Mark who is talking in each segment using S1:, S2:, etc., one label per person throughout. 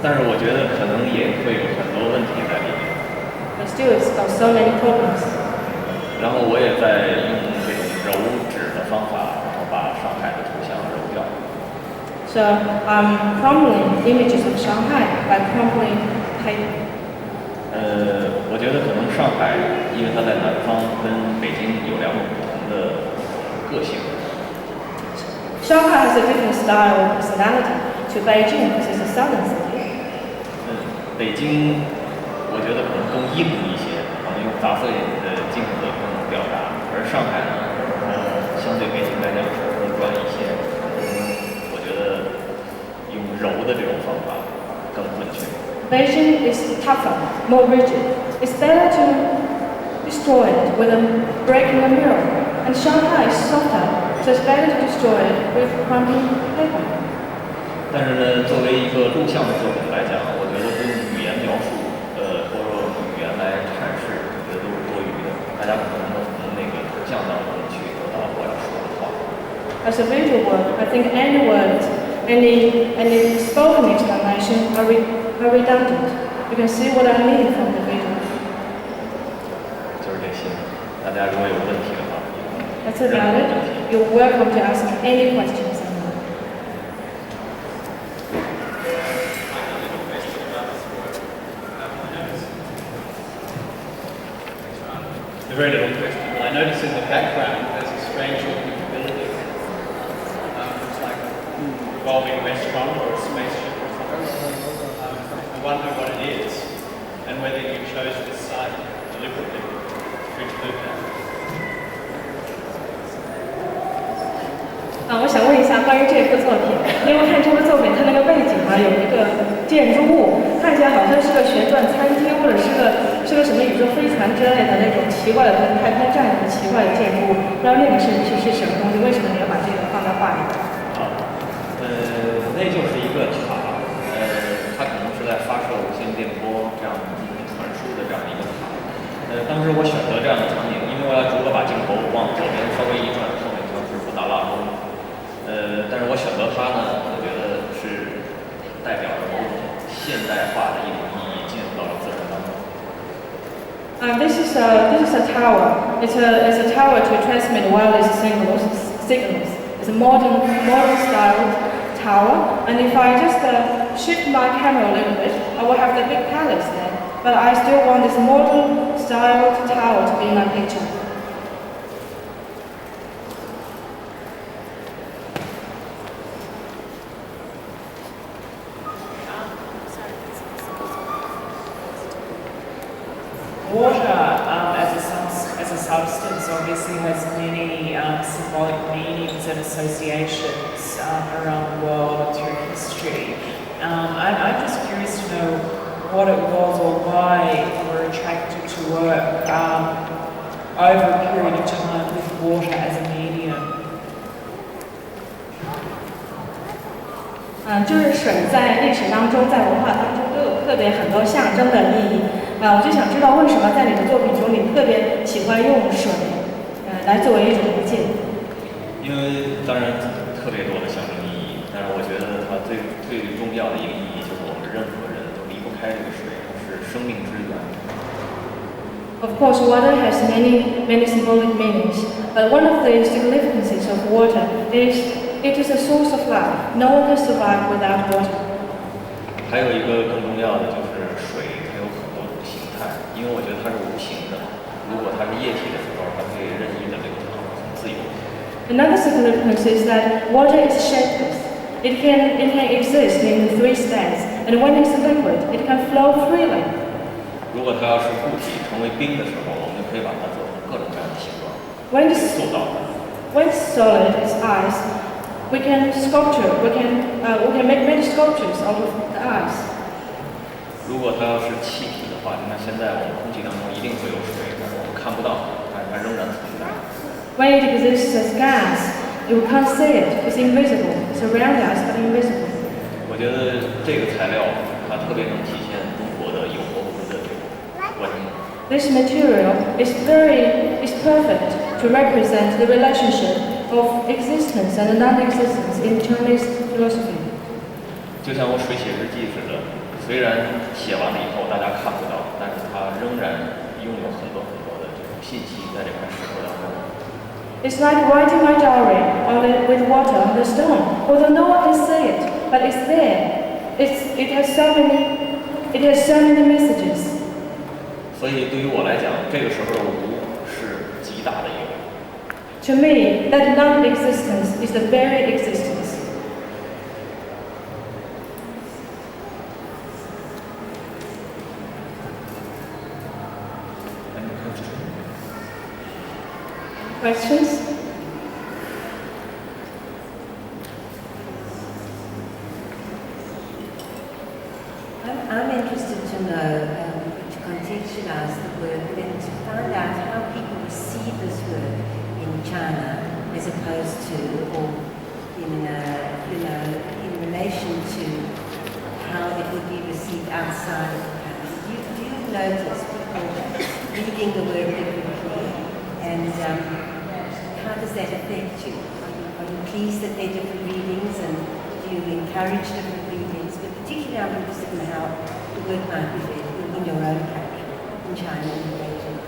S1: 但是我觉得可能也会有很多问题在里面。
S2: But still, it's got so many problems.
S1: 然后我也在用这种揉纸的方法，然后把上海的图像揉掉。
S2: So I'm crumbling images of Shanghai by crumbling paper.
S1: 我觉得可能上海，因为它在南方，跟北京有两种不同的个性。
S2: Shanghai has a different style or personality to Beijing because it's a southern city.
S1: 北京我觉得可能更硬一些，可能用杂色的镜子更能表达，而上海呢，相对北京来讲是更软一些。我觉得用揉的这种方法更准确。
S2: Beijing is tougher, more rigid. It's better to destroy it with breaking a mirror, and Shanghai is softer, so it's better to destroy it with crumbling paper.
S1: 但是呢，作为一个录像的作品来讲，我觉得用语言描述，或者语言来阐释，我觉得都是多余的。大家可能从那个图像当中去得到我要说的话。
S2: As a visual work, I think any words, any spoken explanation are redundant. You can see what I mean from the video.
S1: 就是这些，大家如果有问题的话，
S2: That's about it. You're welcome to ask me any questions.
S3: A very little question. I notice in the background there's a strange looking building. It's like a revolving restaurant or a spaceship or something. I wonder what it is and whether you chose this site deliberately to include that.
S2: 我想问一下关于这幅作品，因为看这幅作品，它那个背景有一个建筑物，看起来好像是个旋转餐厅，或者是个什么宇宙飞船之类的那种奇怪的太空站的奇怪的建筑物，不知道那个是什么东西？为什么你要把这个放在画里？
S1: 那就是一个塔，它可能是在发射无线电波这样进行传输的这样一个塔。当时我选择这样的场景，因为我要如果把镜头往左边稍微一转，后面就是布达拉宫。但是我选择它呢，我觉得是代表着某种现代化的一种意义进入到了自然当中。
S2: This is a tower. It's a tower to transmit wireless signals. It's a modern style tower. And if I just shift my camera a little bit, I will have the big palace there. But I still want this modern style tower to be in my picture.
S4: Water as a substance obviously has many symbolic meanings and associations around the world and through history. I'm just curious to know what it was or why you were attracted to work over a period of time with water as a medium.
S2: 就是水在历史当中，在文化当中都有特别很多象征的意义。我就想知道为什么在你的作品中，你特别喜欢用水，来作为一种媒介？
S1: 因为当然特别多的象征意义，但是我觉得它最重要的一个意义就是我们任何人都离不开这个水，它是生命之源。
S2: Of course, water has many symbolic meanings, but one of the significances of water is it is a source of life. No one can survive without water.
S1: 还有一个更重要的就是水，它有很多种形态，因为我觉得它是无形的。如果它是液体的时候，它可以任意的流淌，很自由。
S2: Another significance is that water is shapeless. It can exist in 3 states, and when it's liquid, it can flow freely.
S1: 如果它要是固体成为冰的时候，我们就可以把它做成各种各样的形状，
S2: When
S1: 塑造它。
S2: it's solid, it's ice, we can make many sculptures out of the ice.
S1: 如果它要是气体的话，那现在我们空气当中一定会有水，但是我们看不到它，但是它仍然存在。
S2: When it exists as gas, you can't see it. It's invisible. It's around us, but invisible.
S1: 我觉得这个材料它特别能体现中国的有和无的这种关系。
S2: This material is perfect to represent the relationship of existence and non-existence in Chinese philosophy.
S1: 就像我水写日记似的，虽然写完了以后大家看不到，但是它仍然拥有很多的这种信息在这块石头当中。
S2: It's like writing my diary with water on the stone. Although no one can see it, but it's there. It has so many messages.
S1: 所以对于我来讲，这个时候的无是极大的一个。
S2: To me, that non-existence is the very existence. Questions?
S5: I'm interested to know, to contextualize the work and to find out how people receive this work in China as opposed to, or in relation to how it would be received outside of China. Do you notice people reading the work differently, and how does that affect you? Are you pleased that there are different readings, and do you encourage different readings? But particularly I'm interested in how the work might be read in your own country, in China and in Beijing.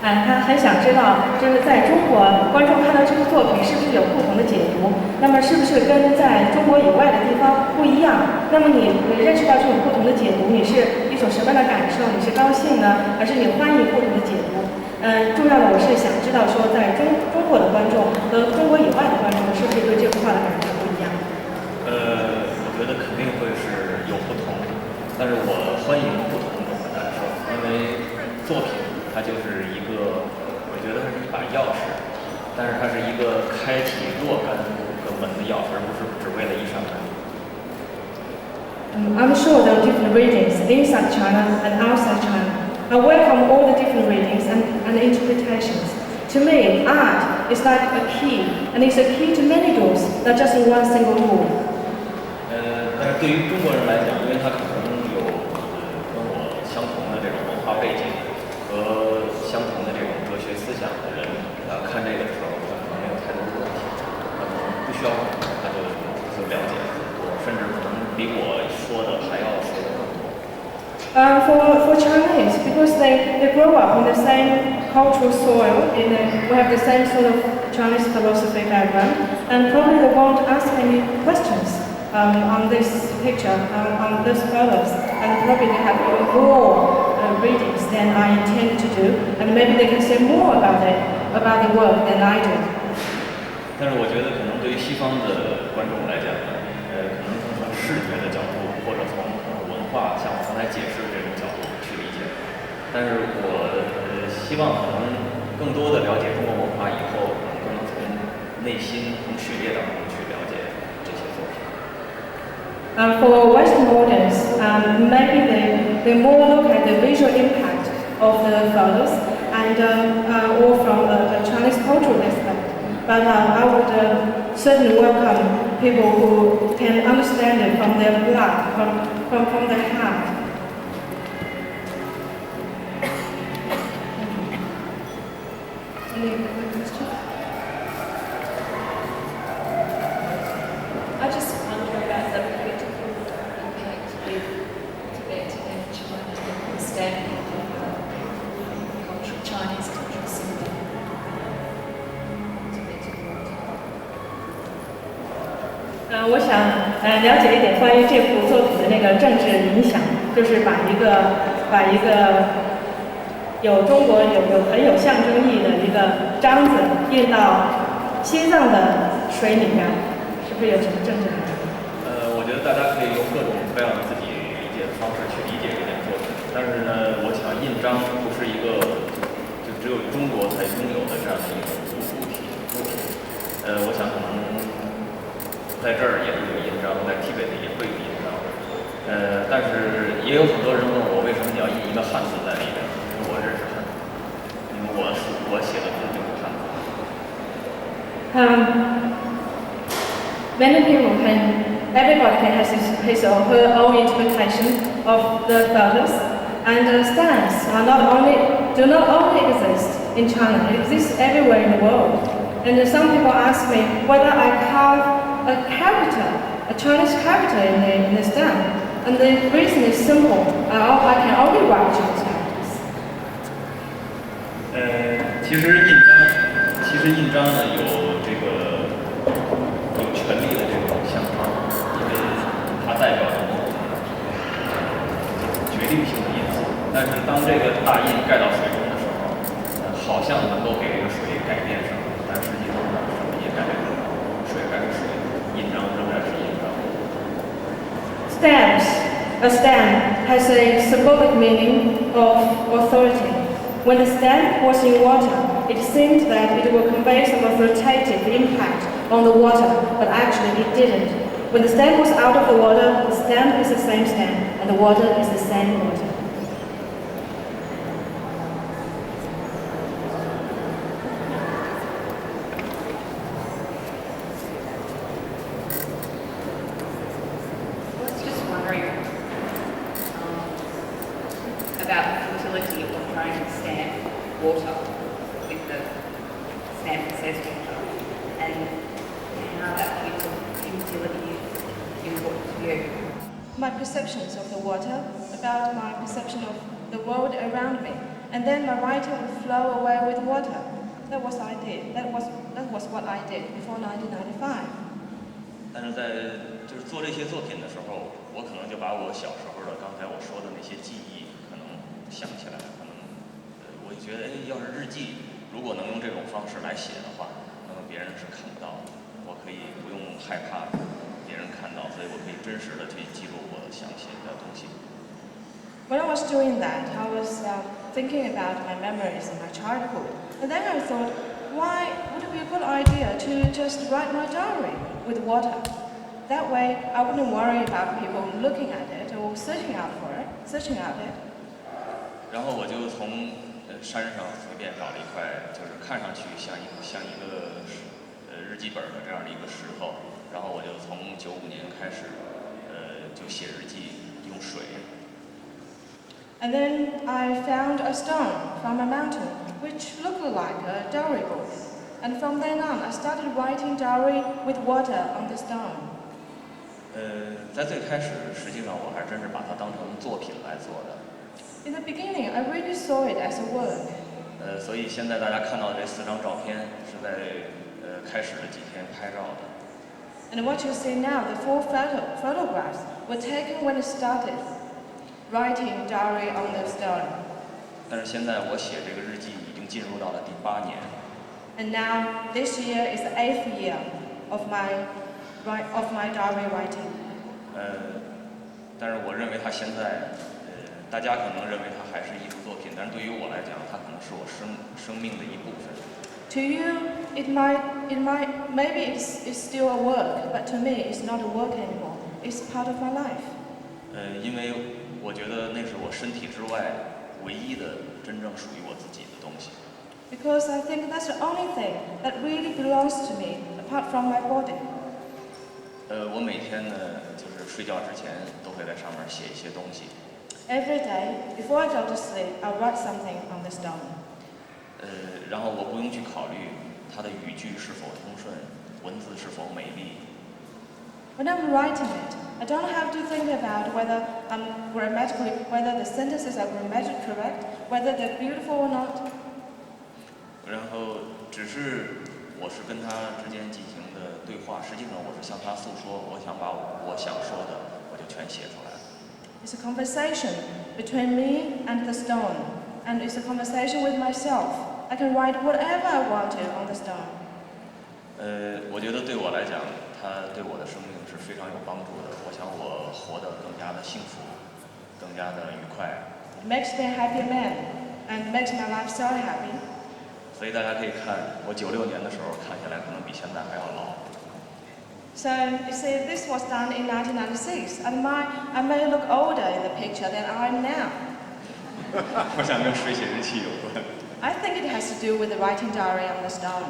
S2: 他很想知道，就是在中国观众看到这部作品是不是有不同的解读？那么是不是跟在中国以外的地方不一样？那么你认识到这种不同的解读，你是一种什么样的感受？你是高兴呢，还是你欢迎不同的解读？重要的我是想知道说，在中国的观众和中国以外的观众是不是对这幅画的感受不一样？
S1: 我觉得肯定会是有不同，但是我欢迎不同的感受，因为作品它就是一个，我觉得它是一把钥匙，但是它是一个开启若干个门的钥匙，而不是只为了一扇门。
S2: I'm sure there are different readings inside China and outside China. I welcome all the different readings and interpretations. To me, art is like a key, and it's a key to many doors, not just one single door.
S1: 但是对于中国人来讲，因为他可能有跟我相同的这种文化背景和相同的这种哲学思想的人，看这个的时候，他可能没有太多的问题，他可能不需要他就了解很多，甚至可能比我说的还要说的更多。
S2: For Chinese, because they grow up in the same cultural soil, we have the same sort of Chinese philosophy background, and probably they won't ask any questions on this picture, on these photos, and probably they have more readings than I intend to do, and maybe they can say more about the work than I do.
S1: 但是我觉得可能对于西方的观众来讲呢，可能从视觉的角度，或者从文化，像我刚才解释的这种角度去理解。但是我希望可能更多的了解中国文化以后，可能从内心、从血液当中去了解这些作品。
S2: For Western audience, maybe they more look at the visual impact of the photos and or from a Chinese cultural aspect. But I would certainly welcome people who can understand it from their blood, from their heart. Any other questions?
S6: I just wonder about the political impact with Tibet and China, the understanding of Chinese cultural symbol. Tibetan world.
S2: 我想了解一点关于这幅作品的那个政治影响，就是把一个有中国很有象征意义的一个章子印到西藏的水里面，是不是有什么政治含义？
S1: 我觉得大家可以用各种各样的自己理解的方式去理解这件作品，但是呢，我想印章不是一个就只有中国才拥有的这样的一种物品。我想可能在这儿也会有印章，在Tibet也会有印章。但是也有很多人问我，为什么你要印一个汉字在里面？因为我认识汉字，因为我写的字就是汉字。
S2: Many people everybody can have his or her own interpretation of the photos, and stamps do not only exist in China, it exists everywhere in the world. And some people ask me whether I carve a character a Chinese character in the stamp. And the reason is simple. I can only write Chinese characters.
S1: 其实印章呢有这个有权利的这种象征，因为它代表着某种决定性的因素。但是当这个大印盖到水中的时候，好像能够给这个水改变什么，但实际上呢，什么也改变不了。水还是水，印章仍然是印章。
S2: A stamp has a symbolic meaning of authority. When the stamp was in water, it seemed that it would convey some authoritative impact on the water, but actually it didn't. When the stamp was out of the water, the stamp is the same stamp, and the water is the same water.
S6: I was just wondering about the utility of trying to stamp water with the stamp that says water, and how that utility is important to you.
S2: My perceptions of the water, about my perception of the world around me, and then my writing would flow away with water. That was what I did. That was what I did before 1995.
S1: 但是在就是做这些作品的时候，我可能就把我小时候的刚才我说的那些记忆可能想起来，可能我觉得要是日记如果能用这种方式来写的话，那么别人是看不到的。我可以不用害怕别人看到，所以我可以真实的去记录我想写的东西。
S2: When I was doing that, I was thinking about my memories in my childhood. And then I thought, why would it be a good idea to just write my diary with water? That way, I wouldn't worry about people looking at it or searching out it.
S1: 然后我就从山上随便找了一块，就是看上去像一个日记本的这样的一个石头，然后我就从95年开始，就写日记，用水。
S2: And then I found a stone from a mountain, which looked like a diary book. And from then on, I started writing diary with water on the stone.
S1: 在最开始，实际上我还真是把它当成作品来做的。
S2: In the beginning, I really saw it as a work.
S1: 所以现在大家看到这4张照片是在开始的几天拍照的。
S2: And what you see now, the 4 photographs, were taken when I started writing diary on the stone.
S1: 但是现在我写这个日记已经进入到了第8年。
S2: And now this year is the 8th year of my diary writing.
S1: 但是我认为它现在，大家可能认为它还是艺术作品，但是对于我来讲，它可能是我生命的一部分。
S2: To you, maybe it's still a work, but to me, it's not a work anymore. It's part of my life.
S1: 因为我觉得那是我身体之外唯一的真正属于我自己的东西。
S2: Because I think that's the only thing that really belongs to me, apart from my body.
S1: 我每天呢，就是睡觉之前都会在上面写一些东西。
S2: Every day, before I go to sleep, I write something on the stone.
S1: 然后我不用去考虑它的语句是否通顺，文字是否美丽。
S2: When I'm writing it, I don't have to think about whether the sentences are grammatically correct, whether they're beautiful or not.
S1: 然后只是我是跟他之间进行的对话，实际上我是向他诉说，我想把我想说的，我就全写出来了。
S2: It's a conversation between me and the stone, and it's a conversation with myself. I can write whatever I want to on the stone.
S1: 我觉得对我来讲，它对我的生命是非常有帮助的。我想我活得更加的幸福，更加的愉快。
S2: It makes me a happy man, and makes my life so happy.
S1: 所以大家可以看，我96年的时候看起来可能比现在还要老。
S2: So you see, this was done in 1996, and I may look older in the picture than I am now.
S1: 我想跟水写日记有关。
S2: I think it has to do with the writing diary on the stone.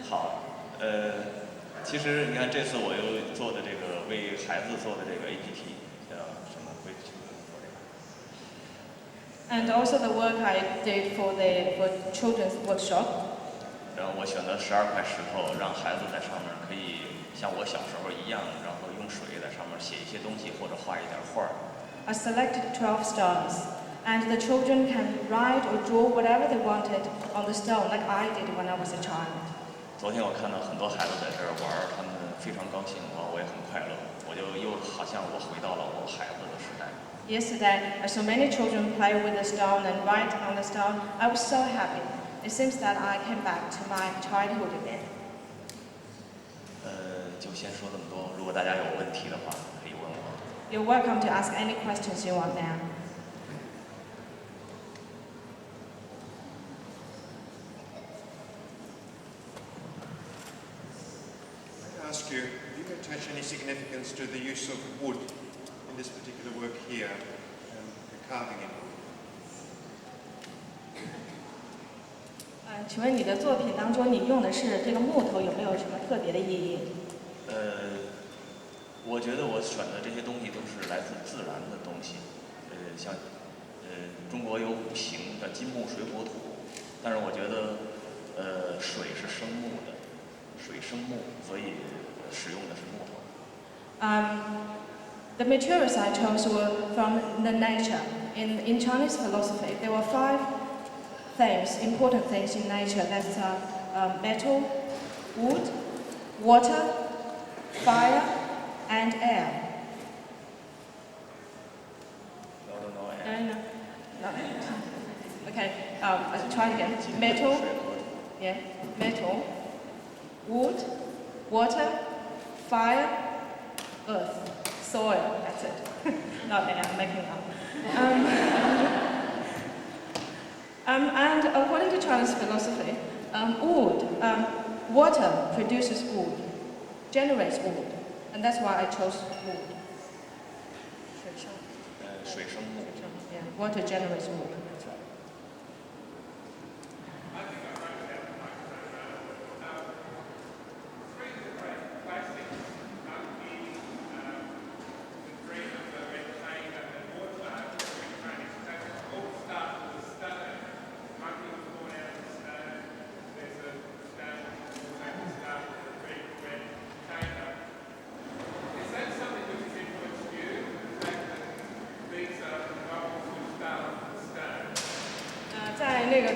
S1: 好，其实你看这次我又做的这个为孩子做的这个 APT， 叫什么？为这个做这个。
S2: And also the work I did for children's workshop.
S1: 然后我选择12块石头，让孩子在上面可以像我小时候一样，然后用水在上面写一些东西或者画一点画。
S2: I selected 12 stones, and the children can write or draw whatever they wanted on the stone, like I did when I was a child.
S1: 昨天我看到很多孩子在这儿玩，他们非常高兴，我也很快乐，我就又好像我回到了我孩子的时代。
S2: Yesterday, I saw many children play with the stone and write on the stone. I was so happy. It seems that I came back to my childhood again.
S1: 就先说这么多。如果大家有问题的话，可以问我。
S2: You're welcome to ask any questions you want now.
S7: Can I ask you, do you attach any significance to the use of wood in this particular work here, the carving in wood?
S2: 请问你的作品当中，你用的是这个木头，有没有什么特别的意义？
S1: 我觉得我选的这些东西都是来自自然的东西，像中国有5行的金木水火土，但是我觉得水是生木的，水生木，所以使用的是木头。
S2: The materials I chose were from the nature. In Chinese philosophy, there were 5 things, important things in nature. That's metal, wood, water, fire, and air. No. Okay, I'll try it again. Metal, yeah, metal, wood, water, fire, earth, soil. That's it. Not air. I'm making up. And according to Chinese philosophy, water produces wood, generates wood, and that's why I chose wood.
S1: 水生木。
S2: Yeah, water generates wood.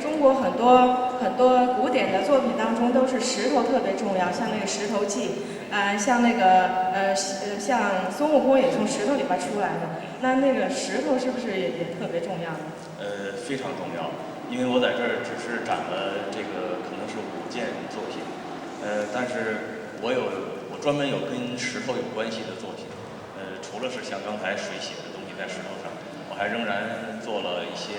S2: 中国很多古典的作品当中都是石头特别重要，像那个石头记，像那个像孙悟空也从石头里边出来的。那个石头是不是也特别重要呢？
S1: 非常重要，因为我在这儿只是展了这个可能是5件作品，但是我专门有跟石头有关系的作品，除了是像刚才水写的东西在石头上，我还仍然做了一些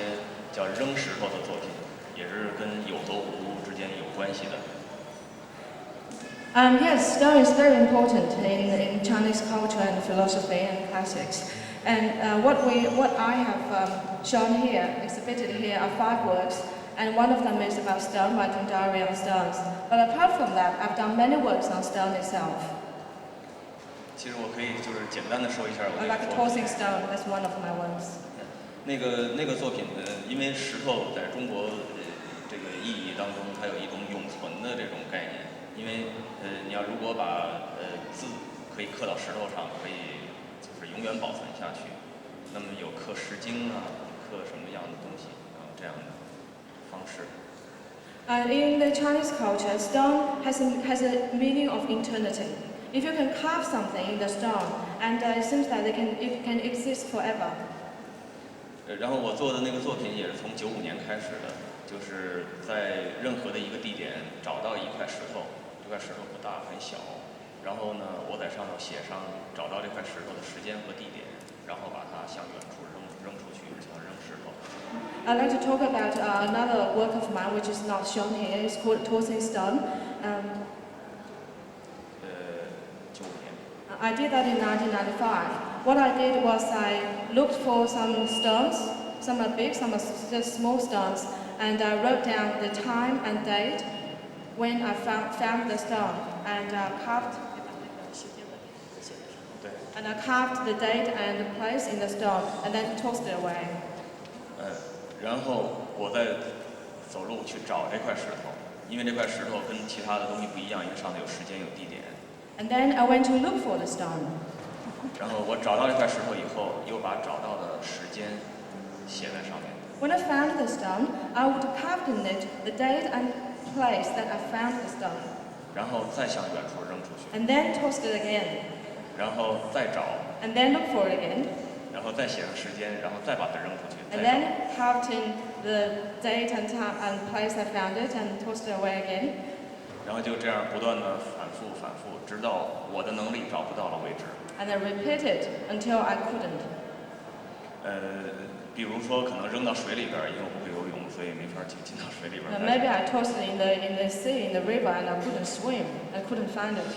S1: 叫扔石头的作品。也是跟有和无之间有关系的。
S2: Yes, stone is very important in Chinese culture and philosophy and classics. And what I have shown here, exhibited here, are 5 works, and one of them is about stone, writing diary on stones. But apart from that, I've done many works on stone itself.
S1: 其实我可以就是简单的说一下我的
S2: Like a tossing stone, that's one of my works.
S1: 那个作品呢，因为石头在中国这个意义当中，它有一种永存的这种概念。因为你要如果把字可以刻到石头上，可以就是永远保存下去。那么有刻石经啊，刻什么样的东西啊，这样的方式。
S2: In the Chinese culture, stone has a meaning of eternity. If you can carve something in the stone, and it seems that it can exist forever.
S1: 然后我做的那个作品也是从95年开始的，就是在任何的一个地点找到一块石头，这块石头不大很小，然后呢，我在上头写上找到这块石头的时间和地点，然后把它向远处扔出去，像扔石头。
S2: I'd like to talk about another work of mine which is not shown here. It's called Tossing Stone.
S1: 95年。
S2: I did that in 1995. What I did was I looked for some stones. Some are big, some are just small stones, and I wrote down the time and date when I found the stone, and carved. And I carved the date and the place in the stone, and then tossed it away.
S1: 然后我再走路去找这块石头，因为这块石头跟其他的东西不一样，因为上面有时间有地点。
S2: And then I went to look for the stone.
S1: 然后我找到这块石头以后，又把找到的时间写在上面。
S2: When I found the stone, I would carve in it the date and place that I found the stone.
S1: 然后再向远处扔出去。
S2: And then tossed it again.
S1: 然后再找。
S2: And then look for it again.
S1: 然后再写上时间，然后再把它扔出去。
S2: And then carved in the date and time and place I found it and tossed it away again.
S1: 然后就这样不断的反复，直到我的能力找不到了为止。
S2: And I repeated until I couldn't.
S1: 比如说可能扔到水里边，因为我不会游泳，所以没法进到水里边。
S2: Maybe I tossed it in the sea, in the river, and I couldn't swim. I couldn't find it.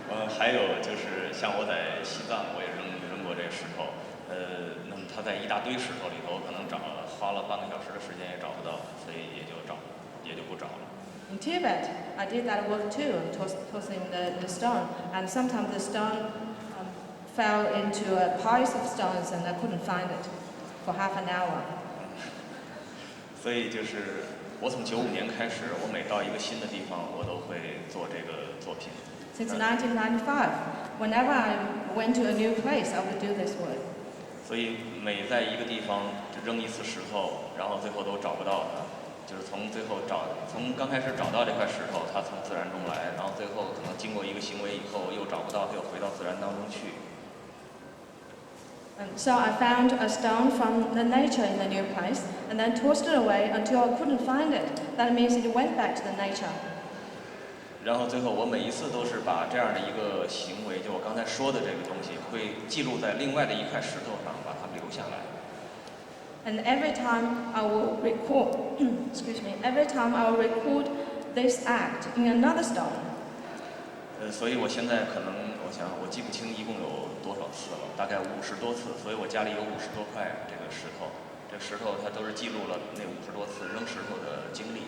S1: 还有就是像我在西藏，我也扔过这个石头。那么它在一大堆石头里头，可能花了半个小时的时间也找不到，所以也就不找了。
S2: In Tibet, I did that work too, tossing the stone, and sometimes the stone fell into a piles of stones, and I couldn't find it for half an hour.
S1: 所以就是我从95年开始，我每到一个新的地方，我都会做这个作品。
S2: Since 1995, whenever I went to a new place, I would do this work.
S1: 所以每在一个地方扔一次石头，然后最后都找不到它，就是从刚开始找到这块石头，它从自然中来，然后最后可能经过一个行为以后又找不到，它又回到自然当中去。
S2: And so I found a stone from the nature in the new place, and then tossed it away until I couldn't find it. That means it went back to the nature.
S1: 然后最后我每一次都是把这样的一个行为，就我刚才说的这个东西，会记录在另外的一块石头上，把它留下来。
S2: And every time I will record, every time I will record this act in another stone.
S1: 所以我现在可能，我记不清一共有多少次了，大概50多次，所以我家里有50多块这个石头，这个石头它都是记录了那50多次扔石头的经历。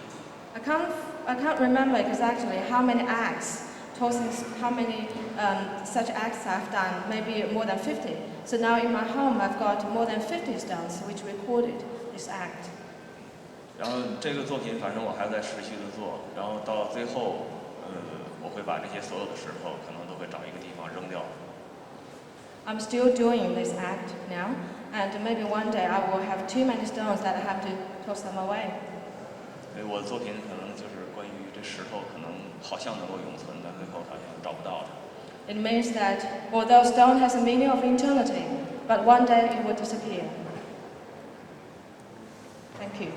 S2: I can't remember exactly how many acts, how many such acts I've done, maybe more than 50. So now in my home I've got more than 50 stones which recorded this act.
S1: 然后这个作品反正我还在持续的做，然后到最后，我会把这些所有的石头可能都会找一个地方扔掉。
S2: I'm still doing this act now, and maybe one day I will have too many stones that I have to toss them away.
S1: 所以我的作品可能就是关于这石头，可能好像能够永存，但最后好像找不到它。
S2: It means that although stone has a meaning of eternity, but one day it will disappear. Thank you.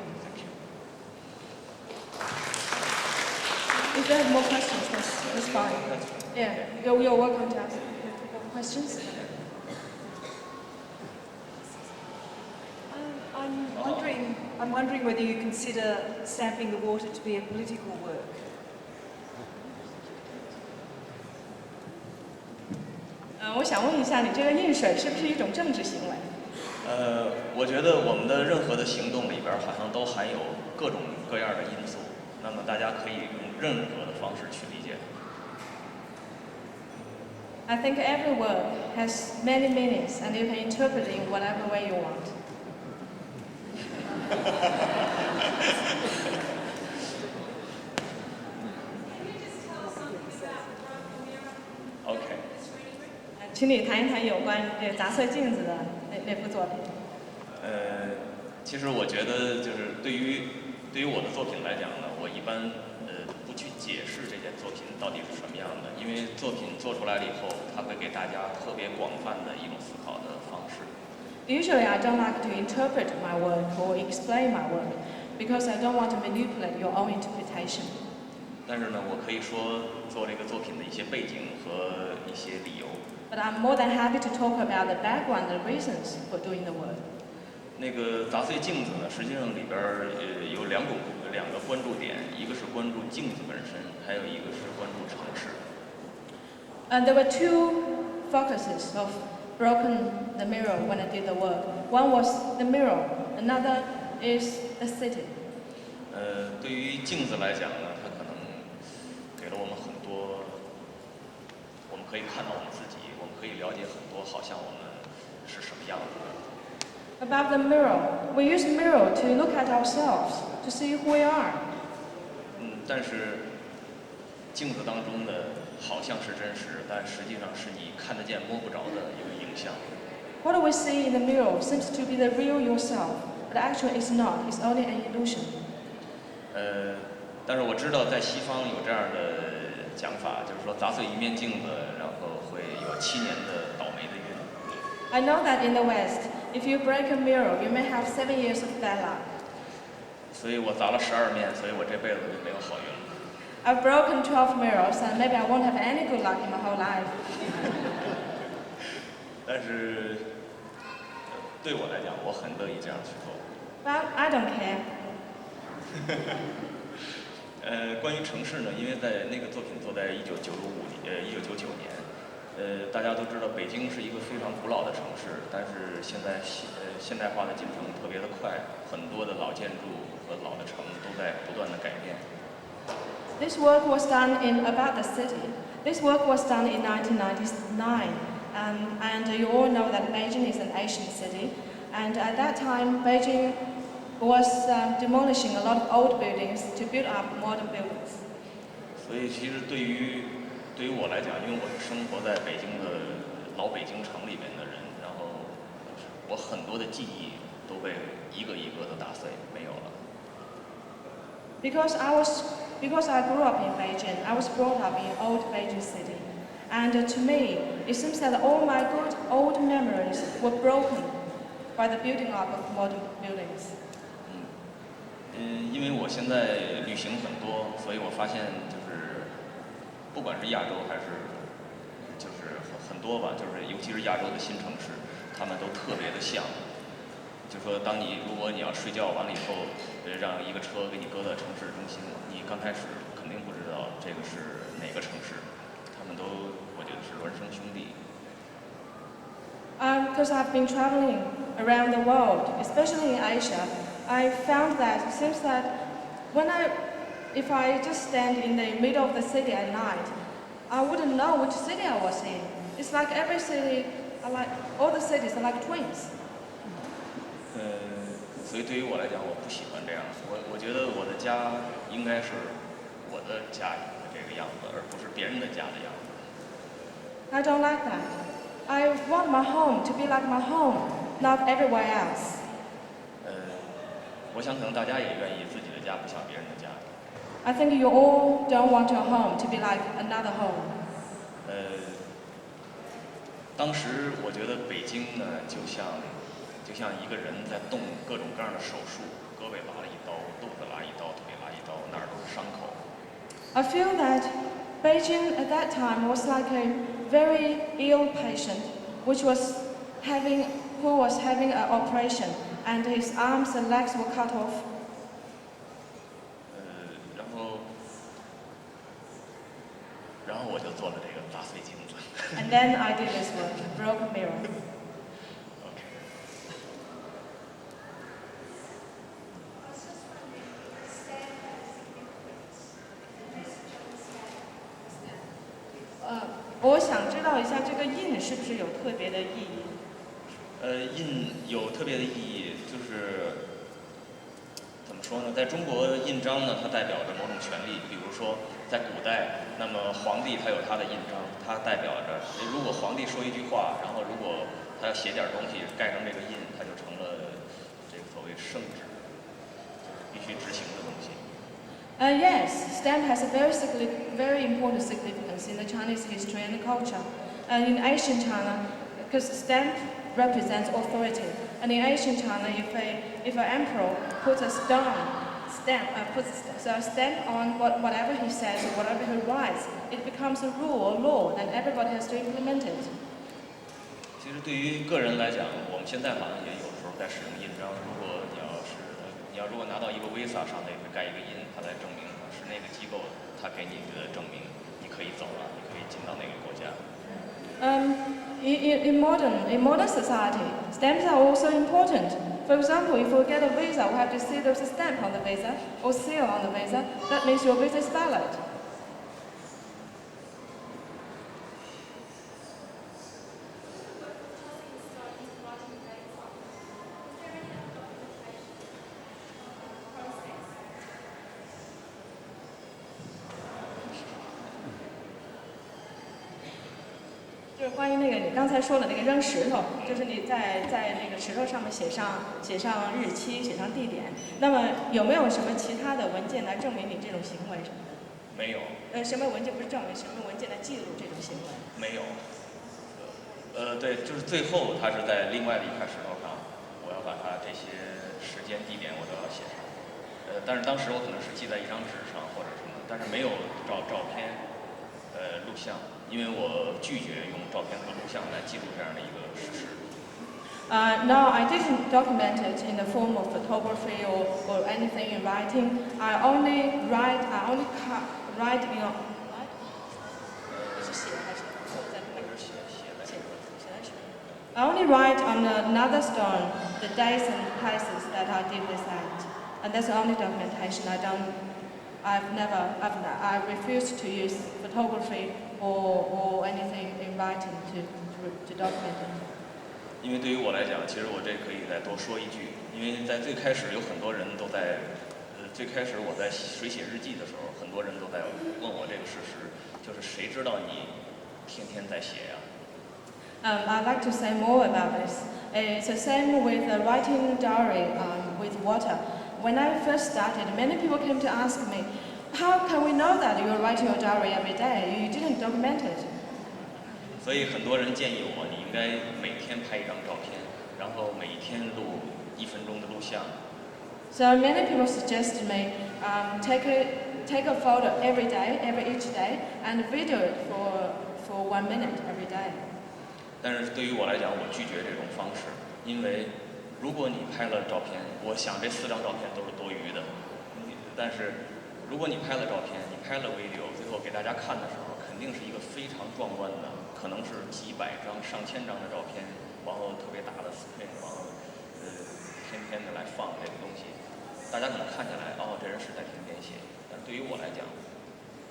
S2: If you have more questions, that's fine. Yeah, you're welcome to ask questions.
S8: I'm wondering whether you consider stamping the water to be a political work.
S2: 我想问一下，你这个印水是不是一种政治行为？
S1: 我觉得我们的任何的行动里边好像都含有各种各样的因素，那么大家可以用任何的方式去理解。
S2: I think every word has many meanings, and you can interpret it in whatever way you want.
S1: OK。
S2: 请你谈一谈有关砸碎镜子的那幅作品。
S1: 其实我觉得就是对于我的作品来讲呢，我一般不去解释这件作品到底是什么样的，因为作品做出来了以后，它会给大家特别广泛的一种思考的方式。
S2: Usually, I don't like to interpret my work or explain my work because I don't want to manipulate your own interpretation.
S1: 但是呢，我可以说做这个作品的一些背景和一些理由。
S2: But I'm more than happy to talk about the background and reasons for doing the work.
S1: 那个砸碎镜子呢，实际上里边有两个关注点，一个是关注镜子本身，还有一个是关注城市。
S2: And there were two focuses of broken the mirror when I did the work. One was the mirror, another is the city.
S1: 对于镜子来讲呢，它可能给了我们很多，我们可以看到我们自己，我们可以了解很多，好像我们是什么样子的。
S2: About the mirror, we use mirror to look at ourselves, to see who we are.
S1: 但是镜子当中的好像是真实，但实际上是你看得见摸不着的一个影像。
S2: What we see in the mirror seems to be the real yourself, but actually it's not. It's only an illusion.
S1: 但是我知道在西方有这样的讲法，就是说砸碎一面镜子，然后会有7年的倒霉的运。
S2: I know that in the West, if you break a mirror, you may have 7 years of bad luck.
S1: 所以我砸了12面，所以我这辈子就没有好运了。
S2: I've broken 12 mirrors, and maybe I won't have any good luck in my whole life.
S1: 但是对我来讲，我很乐意这样去做。
S2: But I don't care.
S1: 关于城市呢，因为在那个作品做在1999年，大家都知道北京是一个非常古老的城市，但是现在现代化的进程特别的快，很多的老建筑和老的城都在不断的改变。
S2: This work was done about the city. This work was done in 1999, and you all know that Beijing is an ancient city, and at that time Beijing was demolishing a lot of old buildings to build up modern buildings.
S1: 所以其实对于我来讲，因为我是生活在北京的老北京城里面的人，然后我很多的记忆都被一个一个的打碎，没有了。
S2: Because I grew up in Beijing, I was brought up in old Beijing city, and to me, it seems that all my good old memories were broken by the building up of modern buildings.
S1: 因为我现在旅行很多，所以我发现就是不管是亚洲还是就是很多吧，就是尤其是亚洲的新城市，他们都特别的像。就说如果你要睡觉完了以后，让一个车给你搁在城市中心，你刚开始肯定不知道这个是哪个城市，他们都我觉得是孪生兄弟。
S2: Because I've been traveling around the world, especially in Asia, I found that it seems that if I just stand in the middle of the city at night, I wouldn't know which city I was in. It's like every city, all the cities are like twins.
S1: 所以对于我来讲，我不喜欢这样。我觉得我的家应该是我的家这个样子，而不是别人的家的样子。
S2: I don't like that. I want my home to be like my home, not everywhere else.
S1: 我想可能大家也愿意自己的家不像别人的家。
S2: I think you all don't want your home to be like another home.
S1: 当时我觉得北京呢，就像一个人在动各种各样的手术，胳膊拉了一刀，肚子拉一刀，腿拉一刀，哪儿都是伤口。
S2: I feel that Beijing at that time was like a very ill patient, who was having an operation, and his arms and legs were cut off.
S1: 然后我就做了这个砸碎镜子。
S2: And then I did this work, broke a mirror. Okay. 我想知道一下这个印是不是有特别的意义？
S1: 印有特别的意义，就是怎么说呢？在中国，印章呢，它代表着某种权利。比如说，在古代，那么皇帝他有他的印章，它代表着，如果皇帝说一句话，然后如果他要写点东西盖上这个印，它就成了这个所谓圣旨，就是必须执行的东西。
S2: Yes, stamp has a very important significance in the Chinese history and culture. And in ancient China, because stamp represents authority, and in ancient China, if an emperor puts a stamp on whatever he says or whatever he writes, it becomes a rule or law, and everybody has to implement it.
S1: 其实对于个人来讲，我们现在好像也有时候在使用印章。如果拿到一个 Visa 上头也会盖一个印，它来证明是那个机构它给你的证明，你可以走了，你可以进到那个国家。
S2: In modern society, stamps are also important. For example, if we get a visa, we have to see there's a stamp on the visa or seal on the visa. That means your visa is valid. 就是关于那个你刚才说的那个扔石头，就是你在那个石头上面写上日期，写上地点。那么有没有什么其他的文件来证明你这种行为什么的？
S1: 没有。
S2: 什么文件不是证明？什么文件来记录这种行为？
S1: 没有。对，就是最后他是在另外的一块石头上，我要把它这些时间地点我都要写上。但是当时我可能是记在一张纸上或者什么，但是没有照片，录像，因为我拒绝用照片和录像来记录这样的一个事实。
S2: No, I didn't document it in the form of photography or anything in writing. I only write in a. I only write on another stone the days and places that I did this act, and that's the only documentation. I refuse to use photography or anything in writing to document it.
S1: 因为对于我来讲，其实我这可以再多说一句，因为在最开始有很多人都在，最开始我在水写日记的时候，很多人都在问我这个事实，就是谁知道你天天在写呀
S2: ？I'd like to say more about this. It's the same with writing diary with water. When I first started, many people came to ask me, how can we know that you're writing your diary every day? You didn't document it.
S1: 所以很多人建议我，你应该每天拍一张照片，然后每天录1分钟的录像。
S2: So many people suggested me take a photo every day, each day, and video it for 1 minute every day.
S1: 但是对于我来讲，我拒绝这种方式，因为如果你拍了照片，我想这4张照片都是多余的。但是如果你拍了照片，你拍了 video， 最后给大家看的时候，肯定是一个非常壮观的，可能是几百张、上千张的照片，然后特别大的 screen， 然后天天的来放这个东西，大家可能看下来，哦，这人是在天天写。但对于我来讲，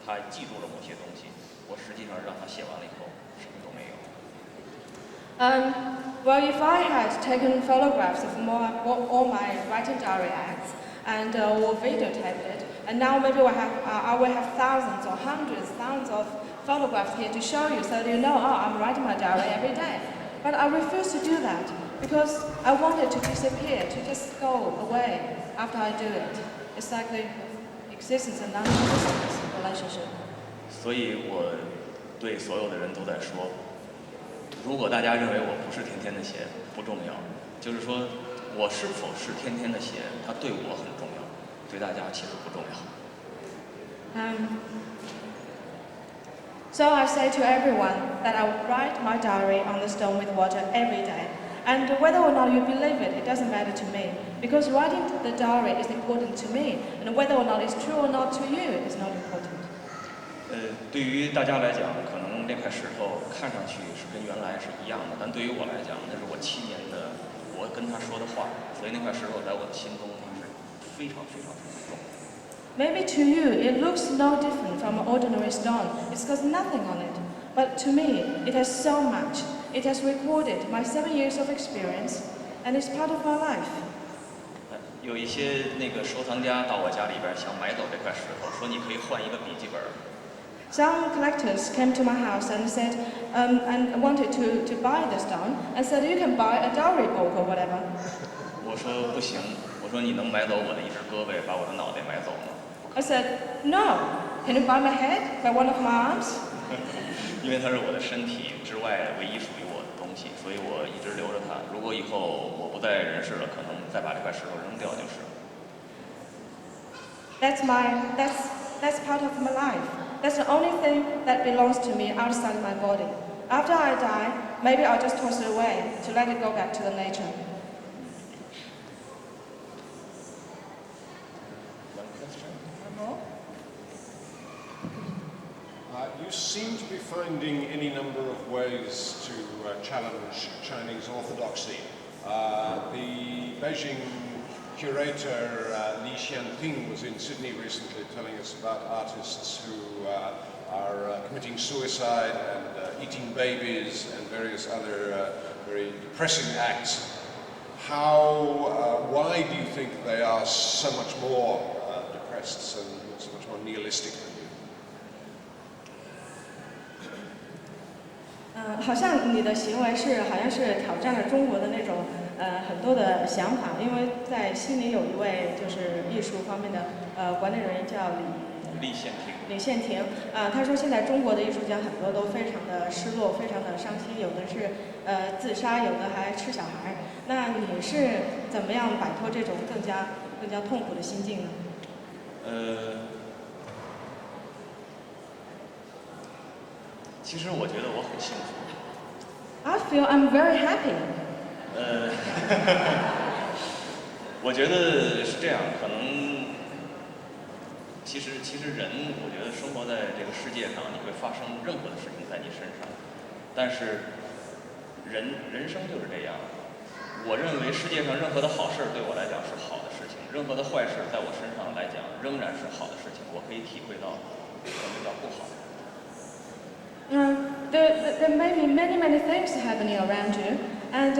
S1: 他记住了某些东西，我实际上让他写完了以后，什么都没有。
S2: Well, if I had taken photographs of all my writing diary acts and or videotaped it, and now maybe I will have thousands or thousands of photographs here to show you, so that you know, oh, I'm writing my diary every day. But I refuse to do that because I want it to disappear, to just go away after I do it. It's like the existence and non-existence relationship.
S1: 所以我对所有的人都在说。如果大家认为我不是天天的写，不重要，就是说我是否是天天的写，它对我很重要，对大家其实不重要。
S2: So I say to everyone that I would write my diary on the stone with water every day. And whether or not you believe it, it doesn't matter to me. Because writing the diary is important to me. And whether or not it's true or not to you is not important.
S1: 对于大家来讲，可能那块石头看上去是跟原来是一样的，但对于我来讲，那是我7年的我跟他说的话，所以那块石头在我的心中它是非常非常重。
S2: Maybe to you it looks no different from an ordinary stone. It's got nothing on it. But to me, it has so much. It has recorded my 7 years of experience, and it's part of my life.
S1: 有一些那个收藏家到我家里边想买走这块石头，说你可以换一个笔记本。
S2: Some collectors came to my house and said, and wanted to buy the stone, and said you can buy a diary book or whatever.
S1: 我说不行，我说你能买走我的一只胳膊，把我的脑袋买走吗？
S2: I said, no. Can you buy my head? Buy one of my arms?
S1: 因为它是我的身体之外唯一属于我的东西，所以我一直留着它。如果以后我不在人世了，可能再把这块石头扔掉就是。
S2: That's part of my life. That's the only thing that belongs to me outside my body. After I die, maybe I'll just toss it away to let it go back to the nature.
S9: You seem to be finding any number of ways to challenge Chinese orthodoxy. The Beijing curator Li Xianping was in Sydney recently telling us about artists who are committing suicide and eating babies and various other very depressing acts. Why do you think they are so much more depressed and so much more nihilistic than you?
S2: 好像你的行为好像是挑战了中国的那种很多的想法，因为在悉尼有一位就是艺术方面的管理人员叫李宪廷，他说现在中国的艺术家很多都非常的失落，非常的伤心，有的是自杀，有的还吃小孩。那你是怎么样摆脱这种更加痛苦的心境呢？
S1: 其实我觉得我很幸福。
S2: I feel I'm very happy.
S1: 我觉得是这样，可能其实人，我觉得生活在这个世界上，你会发生任何的事情在你身上，但是人生就是这样。我认为世界上任何的好事对我来讲是好的事情，任何的坏事在我身上来讲仍然是好的事情，我可以体会到什么叫不好。
S2: There may be many things happening around you, and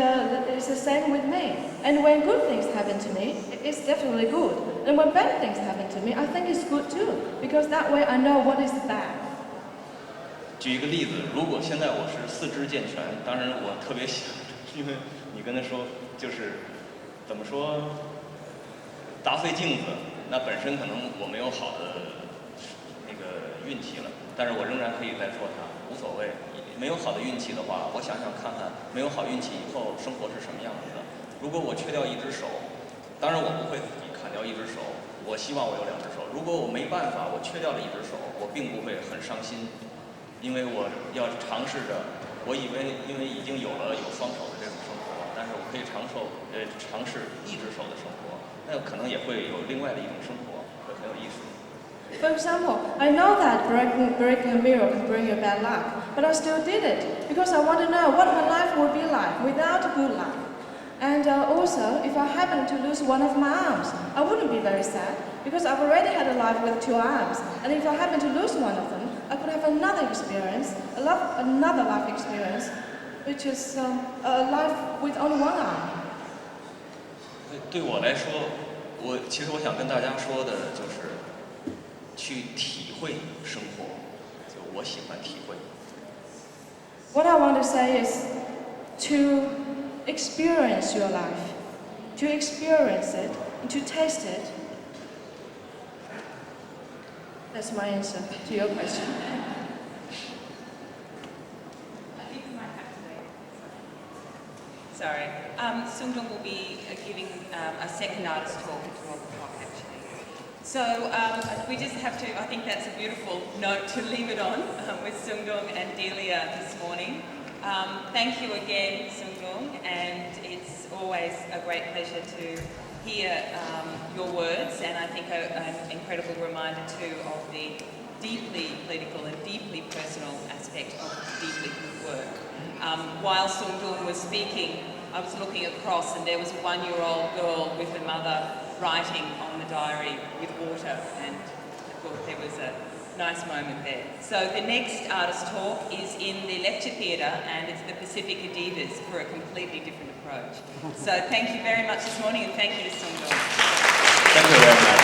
S2: it's the same with me. And when good things happen to me, it's definitely good. And when bad things happen to me, I think it's good too, because that way I know what is bad.
S1: 举一个例子，如果现在我是四肢健全，当然我特别想，因为你跟他说就是怎么说打碎镜子，那本身可能我没有好的那个运气了，但是我仍然可以再做它，无所谓。没有好的运气的话，我想想看看，没有好运气以后生活是什么样子的。如果我缺掉一只手，当然我不会自己砍掉一只手，我希望我有两只手。如果我没办法，我缺掉了一只手，我并不会很伤心，因为我要尝试着，我以为因为已经有双手的这种生活，但是我可以尝试一只手的生活，那可能也会有另外的一种生活，会很有意思。
S2: For example, I know that breaking a mirror can bring you bad luck, but I still did it because I want to know what my life would be like without good luck. And also, if I happen to lose one of my arms, I wouldn't be very sad because I've already had a life with 2 arms. And if I happen to lose one of them, I could have another experience, another life experience, which is a life with only 1 arm.
S1: 对我来说，其实我想跟大家说的就是。去体会生活，就我喜欢体会。
S2: What I want to say is to experience your life, to experience it, and to taste it. That's my answer to your question.
S6: Sorry. Sungdong will be giving a second artist talk at 12 o'clock actually. So we just have to, I think that's a beautiful note to leave it on with Sungdong and Delia this morning. Thank you again, Sungdong, and it's always a great pleasure to hear your words, and I think an incredible reminder too of the deeply political and deeply personal aspect of deeply good work. While Sungdong was speaking, I was looking across and there was a 1-year-old girl with her mother writing on the diary with water, and I thought there was a nice moment there. So the next artist talk is in the lecture theatre, and it's the Pacifica Divas for a completely different approach. So thank you very much this morning, and thank you to Sungdong.
S1: Thank you very much.